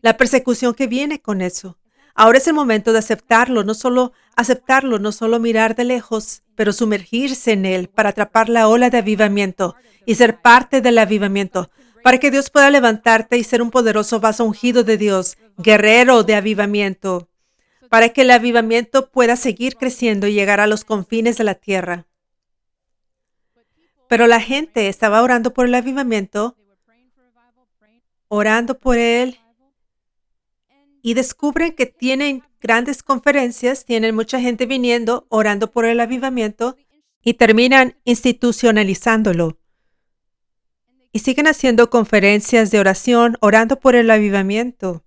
la persecución que viene con eso. Ahora es el momento de aceptarlo, no solo mirar de lejos, pero sumergirse en él para atrapar la ola de avivamiento y ser parte del avivamiento, para que Dios pueda levantarte y ser un poderoso vaso ungido de Dios, guerrero de avivamiento, para que el avivamiento pueda seguir creciendo y llegar a los confines de la tierra. Pero la gente estaba orando por el avivamiento, orando por él, y descubren que tienen grandes conferencias, tienen mucha gente viniendo, orando por el avivamiento, y terminan institucionalizándolo. Y siguen haciendo conferencias de oración, orando por el avivamiento.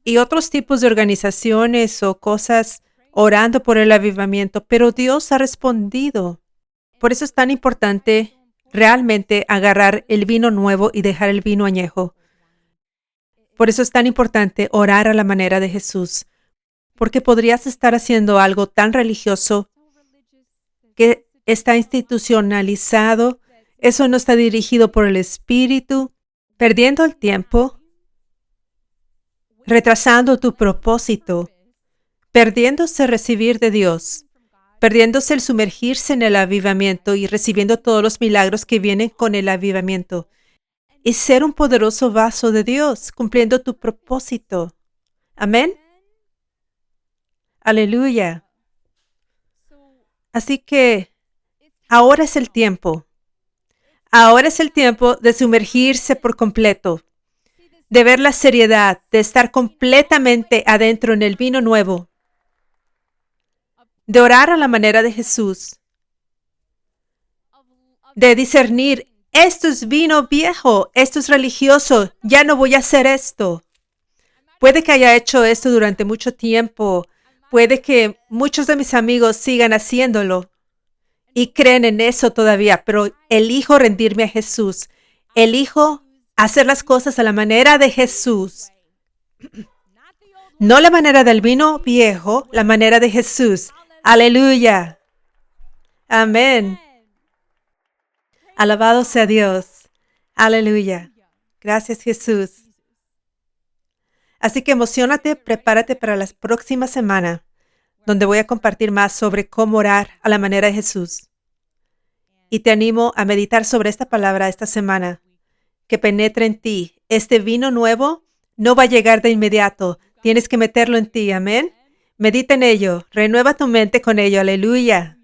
Y otros tipos de organizaciones o cosas orando por el avivamiento, pero Dios ha respondido. Por eso es tan importante realmente agarrar el vino nuevo y dejar el vino añejo. Por eso es tan importante orar a la manera de Jesús, porque podrías estar haciendo algo tan religioso que está institucionalizado, eso no está dirigido por el Espíritu, perdiendo el tiempo, retrasando tu propósito, perdiéndose recibir de Dios, perdiéndose el sumergirse en el avivamiento y recibiendo todos los milagros que vienen con el avivamiento, y ser un poderoso vaso de Dios, cumpliendo tu propósito. Amén. Aleluya. Así que ahora es el tiempo. Ahora es el tiempo de sumergirse por completo, de ver la seriedad, de estar completamente adentro en el vino nuevo, de orar a la manera de Jesús, de discernir, esto es vino viejo, esto es religioso, ya no voy a hacer esto. Puede que haya hecho esto durante mucho tiempo. Puede que muchos de mis amigos sigan haciéndolo y creen en eso todavía, pero elijo rendirme a Jesús. Elijo hacer las cosas a la manera de Jesús. No la manera del vino viejo, la manera de Jesús. Aleluya. Amén. Alabado sea Dios. Aleluya. Gracias, Jesús. Así que emociónate, prepárate para la próxima semana, donde voy a compartir más sobre cómo orar a la manera de Jesús. Y te animo a meditar sobre esta palabra esta semana, que penetre en ti. Este vino nuevo no va a llegar de inmediato. Tienes que meterlo en ti. Amén. Medita en ello. Renueva tu mente con ello. Aleluya.